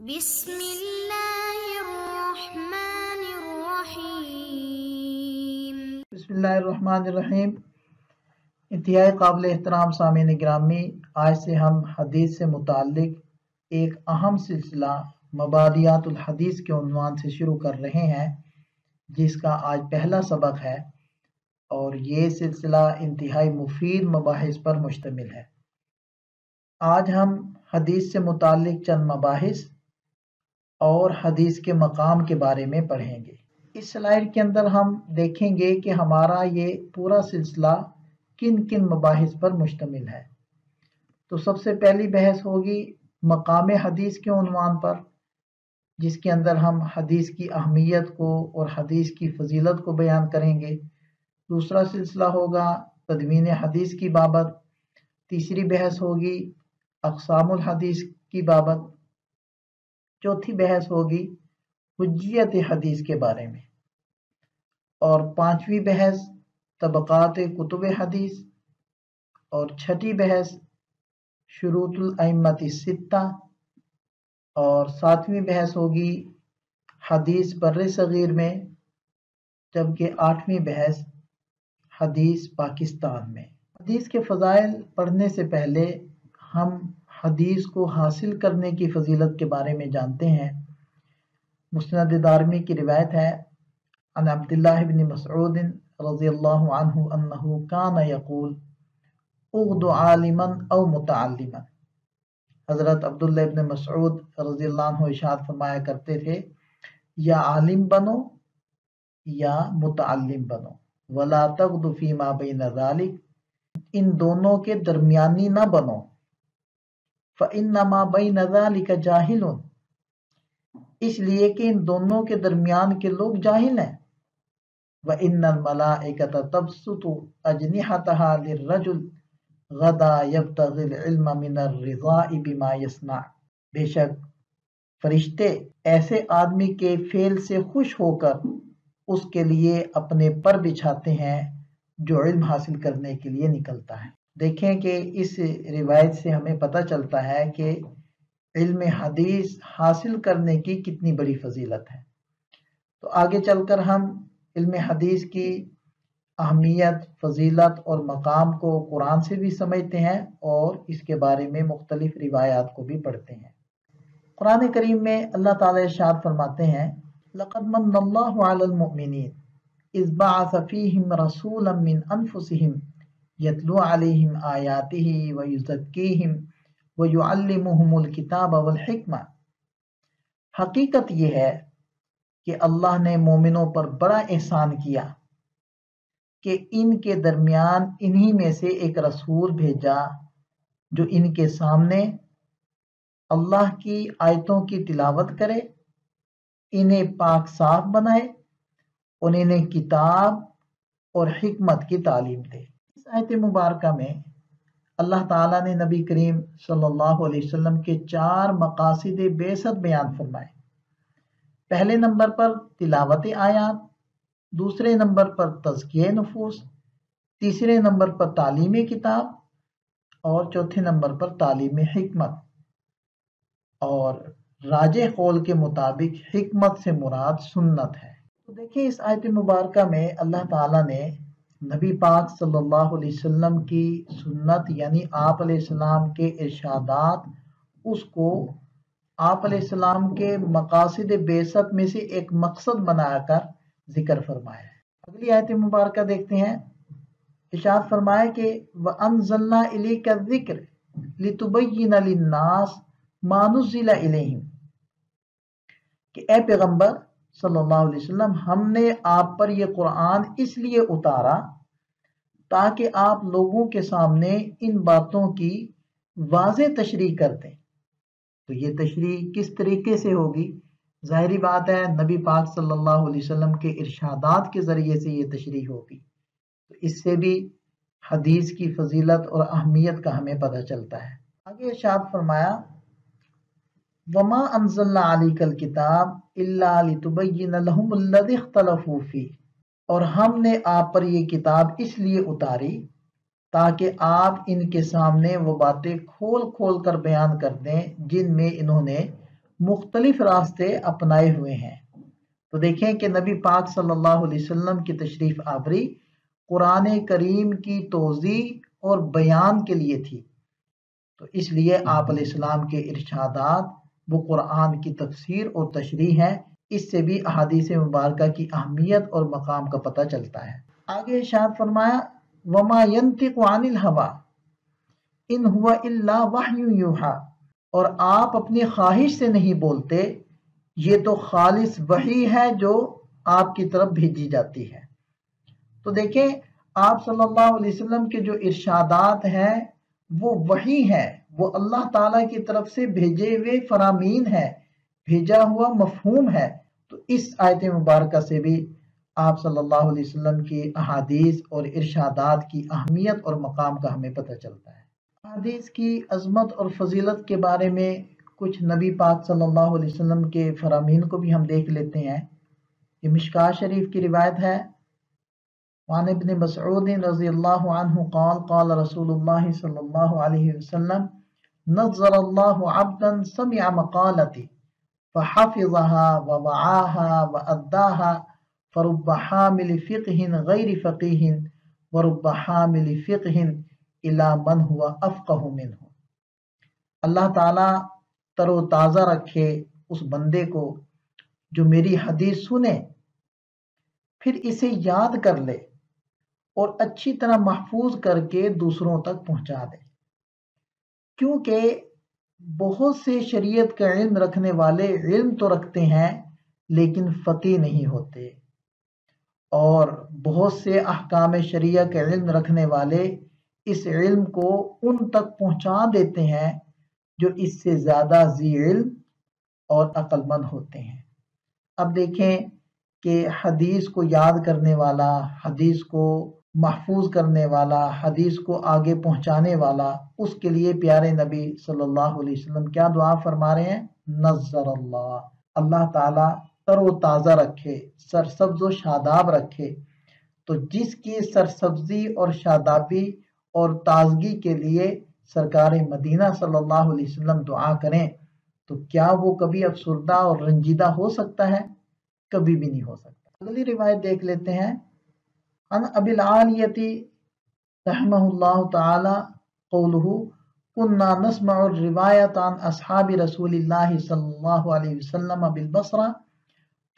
بسم اللہ الرحمن الرحیم۔ بسم اللہ الرحمن الرحیم۔ انتہائی قابل احترام سامعین گرامی، آج سے ہم حدیث سے متعلق ایک اہم سلسلہ مبادیات الحدیث کے عنوان سے شروع کر رہے ہیں، جس کا آج پہلا سبق ہے، اور یہ سلسلہ انتہائی مفید مباحث پر مشتمل ہے۔ آج ہم حدیث سے متعلق چند مباحث اور حدیث کے مقام کے بارے میں پڑھیں گے۔ اس سلائیڈ کے اندر ہم دیکھیں گے کہ ہمارا یہ پورا سلسلہ کن کن مباحث پر مشتمل ہے۔ تو سب سے پہلی بحث ہوگی مقام حدیث کے عنوان پر، جس کے اندر ہم حدیث کی اہمیت کو اور حدیث کی فضیلت کو بیان کریں گے۔ دوسرا سلسلہ ہوگا تدوین حدیث کی بابت۔ تیسری بحث ہوگی اقسام الحدیث کی بابت۔ چوتھی بحث ہوگی حجیت حدیث کے بارے میں، اور پانچویں بحث طبقات کتب حدیث، اور چھٹی بحث شروط الائمۃ الستہ، اور ساتویں بحث ہوگی حدیث بر صغیر میں، جبکہ آٹھویں بحث حدیث پاکستان میں۔ حدیث کے فضائل پڑھنے سے پہلے ہم حدیث کو حاصل کرنے کی فضیلت کے بارے میں جانتے ہیں۔ مسند دارمی کی روایت ہے، عن عبداللہ بن مسعود رضی اللہ عنہ انہ کان یقول اغد عالما او متعلما۔ حضرت عبداللہ بن مسعود رضی اللہ عنہ ارشاد فرمایا کرتے تھے، یا عالم بنو یا متعلم بنو، ولا تغد فیما بین ذلک، ان دونوں کے درمیانی نہ بنو، فإنما بین ذلک جاہل، اس لیے کہ ان دونوں کے درمیان کے لوگ جاہل ہیں۔ وَإِنَّ الْمَلَائِكَةَ تَبْسُطُ أَجْنِحَتَهَا لِلرَّجُلِ غَدًا يَبْتَغِي الْعِلْمَ مِنَ الرِّضَاءِ بِمَا يَصْنَعُ، بے شک فرشتے ایسے آدمی کے فعل سے خوش ہو کر اس کے لیے اپنے پر بچھاتے ہیں جو علم حاصل کرنے کے لیے نکلتا ہے۔ دیکھیں کہ اس روایت سے ہمیں پتہ چلتا ہے کہ علم حدیث حاصل کرنے کی کتنی بڑی فضیلت ہے۔ تو آگے چل کر ہم علم حدیث کی اہمیت، فضیلت اور مقام کو قرآن سے بھی سمجھتے ہیں، اور اس کے بارے میں مختلف روایات کو بھی پڑھتے ہیں۔ قرآن کریم میں اللہ تعالی ارشاد فرماتے ہیں، لَقَدْ مَنَّ اللَّهُ عَلَى الْمُؤْمِنِينَ إِذْ بَعَثَ فِيهِمْ رَسُولًا مِّنْ أَنفُسِهِمْ يَتْلُو عَلَيْهِمْ آيَاتِهِ وَيُزَكِّيهِمْ وَيُعَلِّمُهُمُ الْكِتَابَ وَالْحِكْمَةَ۔ حقیقت یہ ہے کہ اللہ نے مومنوں پر بڑا احسان کیا کہ ان کے درمیان انہی میں سے ایک رسول بھیجا جو ان کے سامنے اللہ کی آیتوں کی تلاوت کرے، انہیں پاک صاف بنائے، اور انہیں کتاب اور حکمت کی تعلیم دے۔ اس آیت مبارکہ میں اللہ تعالیٰ نے نبی کریم صلی اللہ علیہ وسلم کے 4 مقاصد بعثت بیان فرمائے۔ پہلے نمبر پر تلاوت آیات، دوسرے نمبر پر تزکیہ نفوس، تیسرے نمبر پر تعلیم کتاب، اور چوتھے نمبر پر تعلیم حکمت۔ اور راجح قول کے مطابق حکمت سے مراد سنت ہے۔ تو دیکھیں اس آیت مبارکہ میں اللہ تعالیٰ نے نبی پاک صلی اللہ علیہ وسلم کی سنت یعنی آپ علیہ السلام کے ارشادات، اس کو آپ علیہ السلام کے مقاصد بعثت میں سے ایک مقصد بنا کر ذکر فرمایا ہے۔ اگلی آیت مبارکہ دیکھتے ہیں، ارشاد فرمایا کہ وَأَنزَلْنَا إِلَيْكَ الذِّكْرَ لِتُبَيِّنَ لِلنَّاسِ مَا نُزِّلَ إِلَيْهِمْ، کہ اے پیغمبر صلی اللہ علیہ وسلم، ہم نے آپ پر یہ قرآن اس لیے اتارا تاکہ آپ لوگوں کے سامنے ان باتوں کی واضح تشریح کر دیں۔ تو یہ تشریح کس طریقے سے ہوگی؟ ظاہری بات ہے نبی پاک صلی اللہ علیہ وسلم کے ارشادات کے ذریعے سے یہ تشریح ہوگی۔ تو اس سے بھی حدیث کی فضیلت اور اہمیت کا ہمیں پتہ چلتا ہے۔ آگے ارشاد فرمایا، وَمَا أَنزَلْنَا عَلَيْكَ الْكِتَابَ إِلَّا لِتُبَيِّنَ لَهُمُ الَّذِي اخْتَلَفُوا فِيهِ، اور ہم نے آپ پر یہ کتاب اس لیے اتاری تاکہ آپ ان کے سامنے وہ باتیں کھول کھول کر بیان کر دیں جن میں انہوں نے مختلف راستے اپنائے ہوئے ہیں۔ تو دیکھیں کہ نبی پاک صلی اللہ علیہ وسلم کی تشریف آوری قرآن کریم کی توضیح اور بیان کے لیے تھی، تو اس لیے آپ علیہ السلام کے ارشادات وہ قرآن کی تفسیر اور تشریح ہے۔ اس سے بھی احادیث مبارکہ کی اہمیت اور مقام کا پتہ چلتا ہے۔ آگے ارشاد فرمایا وما ينطق عن الهوى ان هو الا وحی یوحی، اور آپ اپنی خواہش سے نہیں بولتے، یہ تو خالص وحی ہے جو آپ کی طرف بھیجی جاتی ہے۔ تو دیکھیں آپ صلی اللہ علیہ وسلم کے جو ارشادات ہیں وہ وحی ہے، وہ اللہ تعالیٰ کی طرف سے بھیجے ہوئے فرامین ہے، بھیجا ہوا مفہوم ہے۔ تو اس آیت مبارکہ سے بھی آپ صلی اللہ علیہ وسلم کی احادیث اور ارشادات کی اہمیت اور مقام کا ہمیں پتہ چلتا ہے۔ احادیث کی عظمت اور فضیلت کے بارے میں کچھ نبی پاک صلی اللہ علیہ وسلم کے فرامین کو بھی ہم دیکھ لیتے ہیں۔ یہ مشکاہ شریف کی روایت ہے، وعن ابن مسعود رضی اللہ عنہ قال قال رسول اللہ صلی اللہ علیہ وسلم نظر اللہ عبدا سمع مقالتی فحفظها ووعاها وأداها فرب حامل فقه غیر فقیہ ورب حامل فقه الى من هو افقہ منہ۔ اللہ تعالیٰ تر و تازہ رکھے اس بندے کو جو میری حدیث سنے، پھر اسے یاد کر لے اور اچھی طرح محفوظ کر کے دوسروں تک پہنچا دے، کیونکہ بہت سے شریعت کا علم رکھنے والے علم تو رکھتے ہیں لیکن فقیہ نہیں ہوتے، اور بہت سے احکام شریعہ کا علم رکھنے والے اس علم کو ان تک پہنچا دیتے ہیں جو اس سے زیادہ ذی علم اور عقل مند ہوتے ہیں۔ اب دیکھیں کہ حدیث کو یاد کرنے والا، حدیث کو محفوظ کرنے والا، حدیث کو آگے پہنچانے والا، اس کے لیے پیارے نبی صلی اللہ علیہ وسلم کیا دعا فرما رہے ہیں؟ نظر اللہ، اللہ تعالیٰ تر و تازہ رکھے، سرسبز و شاداب رکھے۔ تو جس کی سرسبزی اور شادابی اور تازگی کے لیے سرکار مدینہ صلی اللہ علیہ وسلم دعا کریں تو کیا وہ کبھی افسردہ اور رنجیدہ ہو سکتا ہے؟ کبھی بھی نہیں ہو سکتا۔ اگلی روایت دیکھ لیتے ہیں، عن ابی العالیۃ رحمہ اللہ تعالی قولہ كنا نسمع الروایت عن اصحاب رسول اللہ صلی اللہ علیہ وسلم بالبصرہ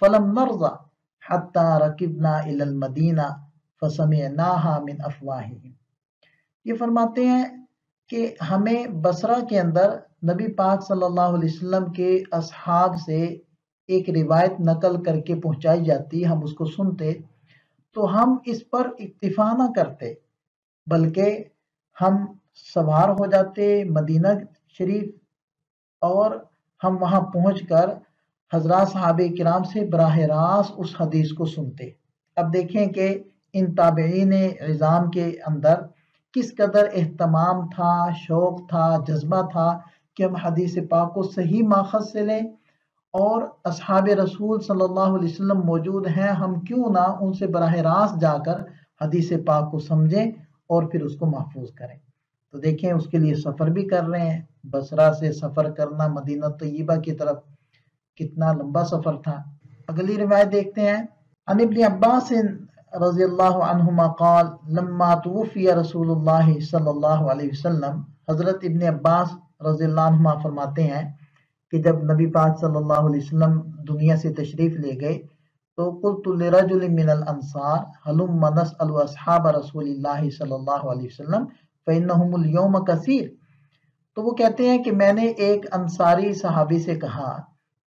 فلم نرضى حتى ركبنا الى المدینہ فسمعناها من افواہہم۔ یہ فرماتے ہیں کہ ہمیں بصرہ کے اندر نبی پاک صلی اللہ علیہ وسلم کے اصحاب سے ایک روایت نقل کر کے پہنچائی جاتی، ہم اس کو سنتے تو ہم اس پر اکتفا نہ کرتے، بلکہ ہم سوار ہو جاتے مدینہ شریف اور ہم وہاں پہنچ کر حضرات صحابہ کرام سے براہ راست اس حدیث کو سنتے۔ اب دیکھیں کہ ان تابعین عظام کے اندر کس قدر اہتمام تھا، شوق تھا، جذبہ تھا کہ ہم حدیث پاک کو صحیح ماخذ سے لیں، اور اصحاب رسول صلی اللہ علیہ وسلم موجود ہیں، ہم کیوں نہ ان سے براہ راست جا کر حدیث پاک کو سمجھیں اور پھر اس کو محفوظ کریں۔ تو دیکھیں اس کے لیے سفر بھی کر رہے ہیں، بصرہ سے سفر کرنا مدینہ طیبہ کی طرف کتنا لمبا سفر تھا۔ اگلی روایت دیکھتے ہیں، عن ابن عباس رضی اللہ عنہما قال لما توفی رسول اللہ صلی اللہ علیہ وسلم، حضرت ابن عباس رضی اللہ عنہما فرماتے ہیں کہ جب نبی پاک صلی اللہ علیہ وسلم دنیا سے تشریف لے گئے تو قلت لرجل من الانصار هلم نسأل اصحاب رسول اللہ صلی اللہ علیہ وسلم فإنهم اليوم کثیر۔ تو وہ کہتے ہیں کہ میں نے ایک انصاری صحابی سے کہا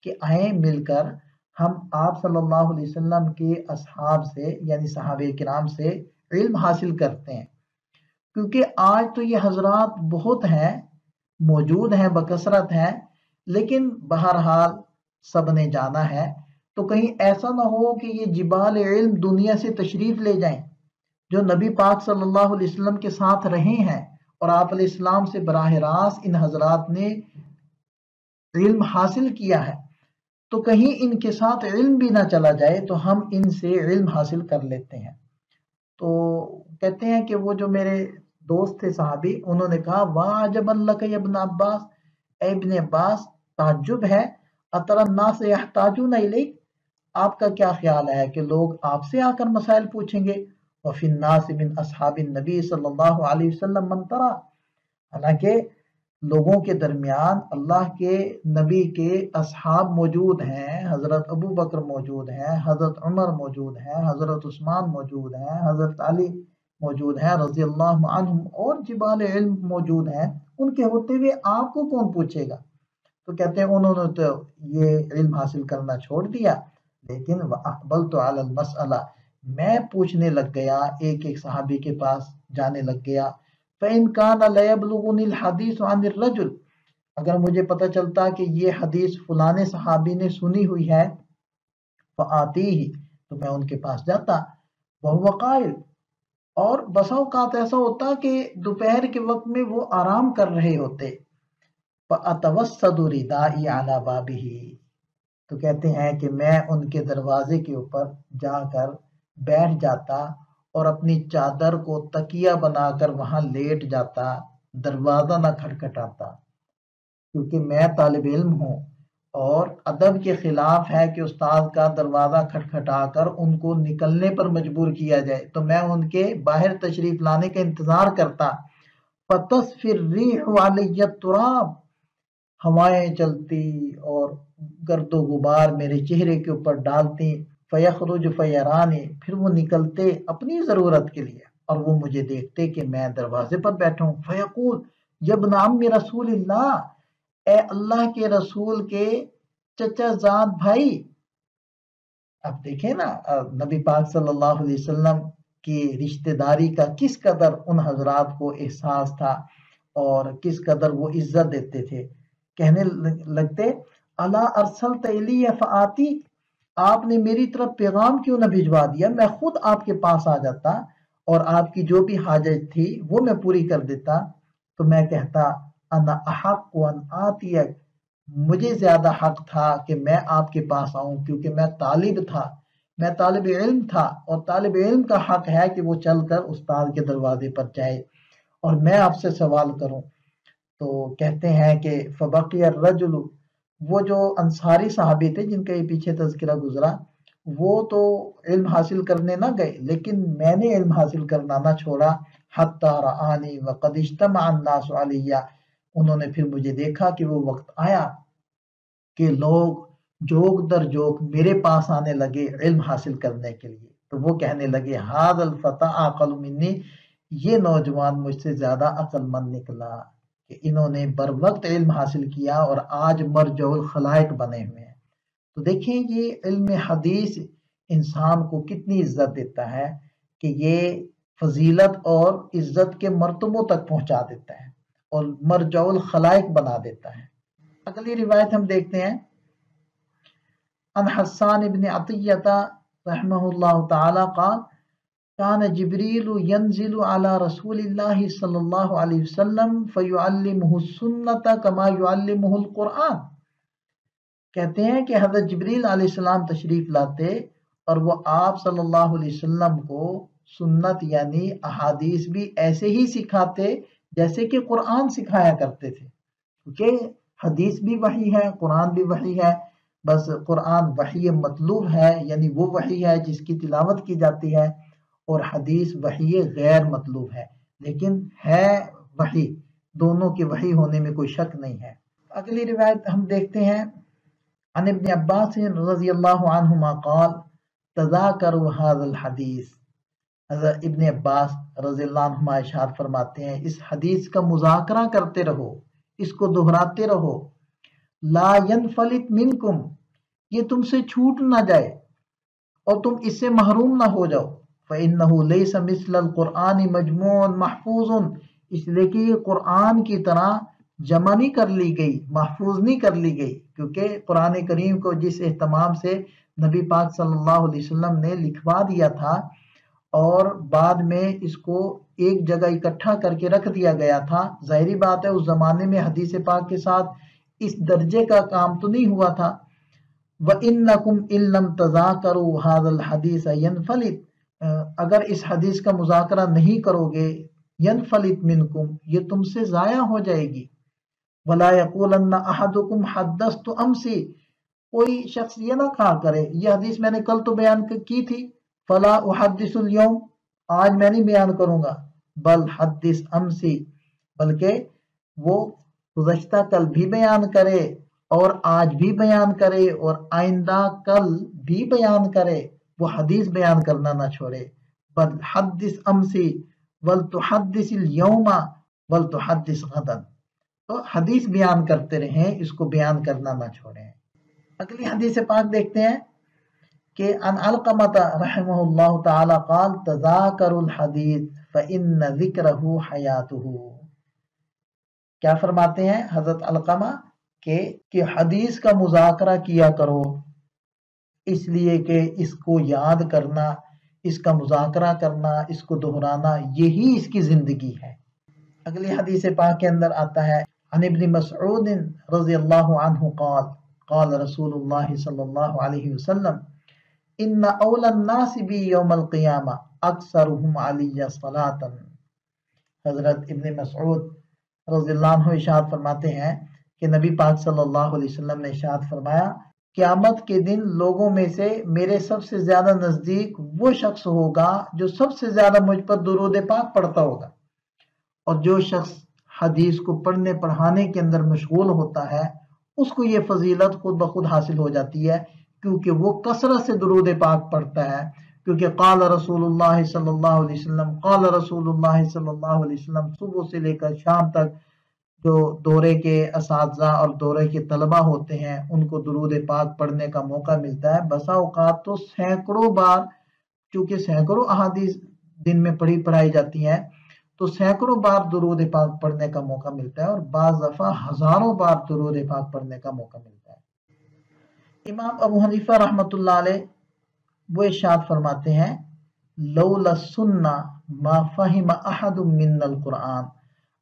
کہ آئیں مل کر ہم آپ صلی اللہ علیہ وسلم کے اصحاب سے یعنی صحابہ کرام سے علم حاصل کرتے ہیں، کیونکہ آج تو یہ حضرات بہت ہیں، موجود ہیں، بکثرت ہیں، لیکن بہرحال سب نے جانا ہے، تو کہیں ایسا نہ ہو کہ یہ جبال علم دنیا سے تشریف لے جائیں جو نبی پاک صلی اللہ علیہ وسلم کے ساتھ رہے ہیں، اور آپ علیہ السلام سے براہ راست ان حضرات نے علم حاصل کیا ہے، تو کہیں ان کے ساتھ علم بھی نہ چلا جائے تو ہم ان سے علم حاصل کر لیتے ہیں۔ تو کہتے ہیں کہ وہ جو میرے دوست تھے صحابی، انہوں نے کہا وَعَجَبًا لَكَ يَا ابْنَ عَبَّاسِ، اے ابن عباس تعجب ہے अतर अन्नास यहताजून इलैक, आपका क्या ख्याल है कि लोग आपसे आकर मसाइल पूछेंगे। वफिन नास मिन अस्हाबिन नबी सल्लल्लाहु अलैहि वसल्लम मन तरा, हालांकि लोगों के दरमियान अल्लाह के नबी के असहाब मौजूद हैं, हज़रत अबू बकर मौजूद हैं, हज़रत उमर मौजूद हैं, हज़रत उस्मान मौजूद हैं, हज़रत अली मौजूद हैं रज़ी अल्लाहु अन्हुम, और जिबाल इल्म मौजूद हैं, उनके होते हुए आपको कौन पूछेगा। तो कहते हैं उन्होंने तो ये इल्म हासिल करना छोड़ दिया, लेकिन वअक़बल तो अलल मसअला, मैं पूछने लग गया, एक एक सहाबी के पास जाने लग गया। फ़इन कान लयबलुगुनिल हदीस अनिर रजुल, अगर मुझे पता चलता कि ये हदीस फलाने सहाबी ने सुनी हुई है, फ़आती ही, तो मैं उनके पास जाता। वहुव क़ाइल, और बसा औक़ात ऐसा होता कि दोपहर के वक्त में वो आराम कर रहे होते। फ़अतवस्सदु रिदाई अला बाबिही, तो कहते हैं कि मैं उनके दरवाजे के ऊपर जाकर बैठ जाता और अपनी चादर को तकिया बनाकर वहां लेट जाता, दरवाजा ना खटखटाता, क्योंकि मैं तालिब इल्म हूँ और अदब के खिलाफ है कि उस्ताद का दरवाजा खटखटाकर उनको निकलने पर मजबूर किया जाए, तो मैं उनके बाहर तशरीफ लाने का इंतजार करता। फतस्फिर रिह अलैय तुराब, हवाएं चलती और गर्दो गुबार मेरे चेहरे के ऊपर डालती। फयखरुज फयरानी, फिर वो निकलते अपनी ज़रूरत के लिए और वो मुझे देखते कि मैं दरवाजे पर बैठा हूँ। फयकूल यब्न अम्मी रसूलिल्लाह, ए अल्लाह के रसूल के चचा जाद भाई। अब देखें ना, नबी पाक सल्लल्लाहु अलैहि वसल्लम की रिश्तेदारी का किस कदर उन हजरात को एहसास था और किस कदर वो इज्जत देते थे। कहने लगते, अला अरसलत इलैया फ़आती, आपने मेरी तरफ पैगाम क्यों न भिजवा दिया, मैं खुद आपके पास आ जाता और आपकी जो भी हाजत थी वो मैं पूरी कर देता। तो मैं कहता, अना अहक्कु अन आतियक, मुझे ज्यादा हक था कि मैं आपके पास आऊं, क्योंकि मैं तालिब था, मैं तालिब इल्म था, और तालिब इल्म का हक है कि वो चलकर उस्ताद के दरवाजे पर जाए और मैं आपसे सवाल करूं। तो कहते हैं कि फबकिय रजुल, वो जो अंसारी सहाबी थे जिनका ये पीछे तज़किरा गुजरा, वो तो इल्म हासिल करने ना गए, लेकिन मैंने इल्म हासिल करना ना छोड़ा। हत्ता रआनी व क़द इज्तमअ अन्नासु अलैया, उन्होंने फिर मुझे देखा कि वो वक्त आया कि लोग जोक दर जोक मेरे पास आने लगे इल्म हासिल करने के लिए। तो वो कहने लगे, हाज़ल फता अक़ल मिन्नी, ये नौजवान मुझसे ज्यादा अक्लमंद निकला कि इन्होंने बर वक्त इल्म हासिल किया और आज मरजउल खलाइक बने हुए हैं। तो देखें ये इल्म हदीस इंसान को कितनी इज्जत देता है कि ये फजीलत और इज्जत के मर्तबों तक पहुंचा देता है और मरजउल खलाइक बना देता है। अगली रिवायत हम देखते हैं, अन हस्सान इब्न अतिय्यता रहमहुल्लाह तआला क़ाल, कान जिब्रील यंजिलु अला रसूलिल्लाहि सल्लल्लाहु अलैहि वसल्लम फयुअल्लिमुहु सुन्नत कमा युअल्लिमुहुल कुरआन। कहते हैं कि हज़रत जिब्रील अलैहिस्सलाम तशरीफ लाते और वो आप सल्लल्लाहु अलैहि वसल्लम को सुन्नत यानी अहादीस भी ऐसे ही सिखाते जैसे कि कुरान सिखाया करते थे, क्योंकि हदीस भी वही है, कुरान भी वही है, बस कुरान वही मतलूब है यानी वो वही है जिसकी तिलावत की जाती है, और हदीस वही गैर मतलूब है, लेकिन है वही, दोनों के वही होने में कोई शक नहीं है। अगली रिवायत हम देखते हैं, अन इब्न अब्बास रज़ियल्लाहु अन्हुमा क़ाल तज़ाकरू हाज़ल हदीस, हज़रत इब्न अब्बास रज़ियल्लाहु अन्हुमा इरशाद फरमाते हैं, इस हदीस का मुज़ाकरा करते रहो, इसको दोहराते रहो। ला यनफलित मिनकुम, ये तुमसे छूट ना जाए और तुम इससे महरूम ना हो जाओ। फ़इन्नहु लैसा मिस्लल कुरआन मजमूअन महफूज़ुन, इसलिए कि ये कुरान की तरह जमा नहीं कर ली गई, महफूज नहीं कर ली गई, क्योंकि कुरान करीम को जिस एहतमाम से नबी पाक सल्लल्लाहु अलैहि वसल्लम ने लिखवा दिया था और बाद में इसको एक जगह इकट्ठा करके रख दिया गया था, जाहिरी बात है उस जमाने में हदीस पाक के साथ इस दर्जे का काम तो नहीं हुआ था। व इन्नकुम इल्लम तज़ाकरू हाज़ल हदीस यनफलित, अगर इस हदीस का मुज़ाकरा नहीं करोगे, यनफलित मिनकुम, ये तुमसे ज़ाया हो जाएगी। वला यक़ूलन्ना अहदुकुम हद्दस्तु अमसी, कोई शख्स ये ना कहा करे ये हदीस मैंने कल तो बयान की थी, फला उहद्दिसुल यौम, आज मैं नहीं बयान करूंगा, बल हद्दिस अमसी, बल्कि वो गुज़श्ता कल भी बयान करे और आज भी बयान करे और आइंदा कल भी बयान करे, वो हदीस बयान करना ना छोड़े। बल हद्दिस अमसी वल तुहद्दिसिल यौमा वल तुहद्दिस गदन, तो हदीस बयान करते रहें, इसको बयान करना ना छोड़ें। अगली हदीस पाक देखते हैं कि अन अलक़मत रहमहुल्लाह ताला क़ाल तज़ाकरुल हदीस फ़इन्न ज़िक्रहु हयातुहु। क्या फरमाते हैं हजरत अलक़मा कि हदीस का मुज़ाकरा किया करो, इसलिए कि इसको याद करना, इसका मुज़ाकरा करना, इसको दोहराना, यही इसकी जिंदगी है। अगली हदीस पाक के अंदर आता है अन इब्न मसऊद रज़ियल्लाहु अन्हु क़ाल क़ाल रसूलुल्लाह सल्लल्लाहु अलैहि वसल्लम इन्ना औलन नासि बी यौमल क़ियामा अक्सरुहुम अलैया सलातन। हजरत इब्न मसऊद रज़ियल्लाहु अन्हु इरशाद फरमाते हैं कि नबी पाक सल्लल्लाहु अलैहि वसल्लम ने इरशाद फरमाया, क़यामत के दिन लोगों में से मेरे सबसे ज्यादा नजदीक वो शख्स होगा जो सबसे ज्यादा मुझ पर दुरूद पाक पढ़ता होगा, और जो शख्स हदीस को पढ़ने पढ़ाने के अंदर मशगूल होता है उसको ये फजीलत खुद ब खुद हासिल हो जाती है, क्योंकि वो कसरत से दुरूद पाक पढ़ता है। क्योंकि क़ाल रसूलुल्लाह सल्लल्लाहु अलैहि वसल्लम, क़ाल रसूलुल्लाह सल्लल्लाहु अलैहि वसल्लम, सुबह से लेकर शाम तक जो दौरे के असातिज़ा और दौरे के तलबा होते हैं उनको दुरूद पाक पढ़ने का मौका मिलता है। बसा औक़ात तो सैकड़ों बार, चूँकि सैकड़ों अहादीस दिन में पढ़ाई जाती हैं, तो सैकड़ों बार दुरूद पाक पढ़ने का मौका मिलता है, और बाज़ दफ़ा हज़ारों बार दुरूद पाक पढ़ने का मौका मिलता है। इमाम अबू हनीफा रहमतुल्लाह अलैह वो इरशाद फरमाते हैं लौला सुन्ना मा फ़हिम अहदुम मिनल कुरान,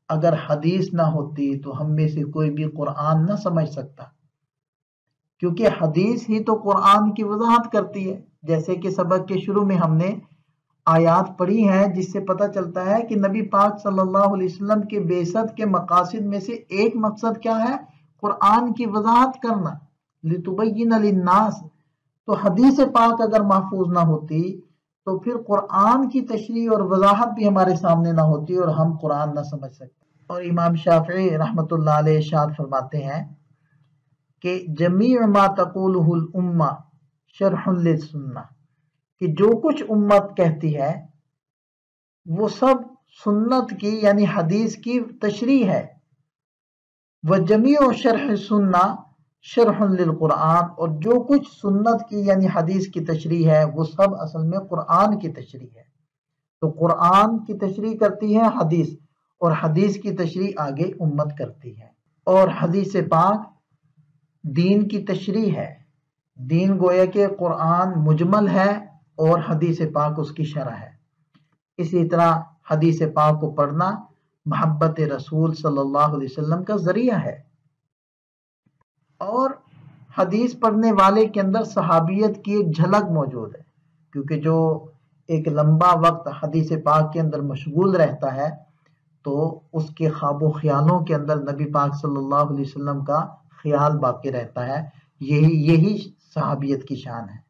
अगर हदीस ना होती तो हम में से कोई भी कुरान ना समझ सकता, क्योंकि हदीस ही तो कुरान की वजाहत करती है। जैसे कि सबक के शुरू में हमने आयात पढ़ी हैं जिससे पता चलता है कि नबी पाक सल्लल्लाहु अलैहि वसल्लम के बेसत के मकासिद में से एक मकसद क्या है, कुरान की वजाहत करना, लितुबय्यिन लिन्नास। तो हदीस पाक अगर महफूज ना होती तो फिर कुरान की तशरीह और वजाहत भी हमारे सामने ना होती और हम कुरान ना समझ सकते। और इमाम शाफी रहमतुल्लाह अलैह इरशाद फरमाते हैं कि जमीअ मा तक़ूलुहुल उम्मा शरहुन लिस्सुन्ना, कि जो कुछ उम्मत कहती है वो सब सुन्नत की यानी हदीस की तशरीह है। व जमीअ शरह सुन्ना शरहुन लिल कुरान, और जो कुछ सुन्नत की यानी हदीस की तशरीह है वो सब असल में कुरान की तशरीह है। तो कुरान की तशरीह करती है हदीस, और हदीस की तशरीह आगे उम्मत करती है। और हदीस पाक दीन की तशरीह है। दीन गोया के कुरान मुजमल है और हदीस पाक उसकी शरह है। इसी तरह हदीस पाक को पढ़ना मोहब्बत रसूल सल्लल्लाहु अलैहि वसल्लम का जरिया है। और हदीस पढ़ने वाले के अंदर सहाबियत की एक झलक मौजूद है, क्योंकि जो एक लंबा वक्त हदीस पाक के अंदर मशगूल रहता है तो उसके ख्वाबों ख्यालों के अंदर नबी पाक सल्लल्लाहु अलैहि वसल्लम का ख्याल बाकी रहता है। यही सहाबियत की शान है।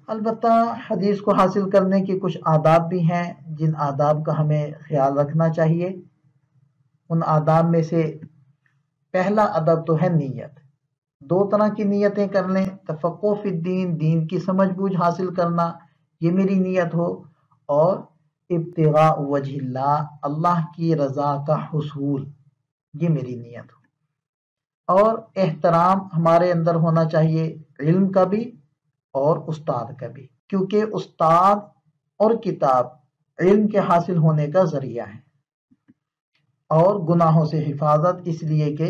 अलबत्ता हदीस को हासिल करने के कुछ आदाब भी हैं जिन आदाब का हमें ख्याल रखना चाहिए। उन आदाब में से पहला अदब तो है नीयत। दो तरह की नीयतें कर लें, तफक्कुह फिद्दीन, दीन की समझ बूझ हासिल करना, ये मेरी नीयत हो, और इब्तिगा वजहिल्लाह, अल्लाह की रज़ा का हुसूल, ये मेरी नीयत हो। और एहतराम हमारे अंदर होना चाहिए, इल्म का भी और उस्ताद का भी, क्योंकि उस्ताद और किताब इल्म के हासिल होने का जरिया है। और गुनाहों से हिफाजत, इसलिए कि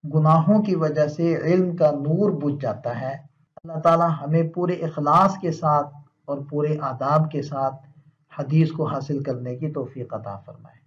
गुनाहों की वजह से इल्म का नूर बुझ जाता है। अल्लाह ताला हमें पूरे इखलास के साथ और पूरे आदाब के साथ हदीस को हासिल करने की तौफीक अता फरमाए।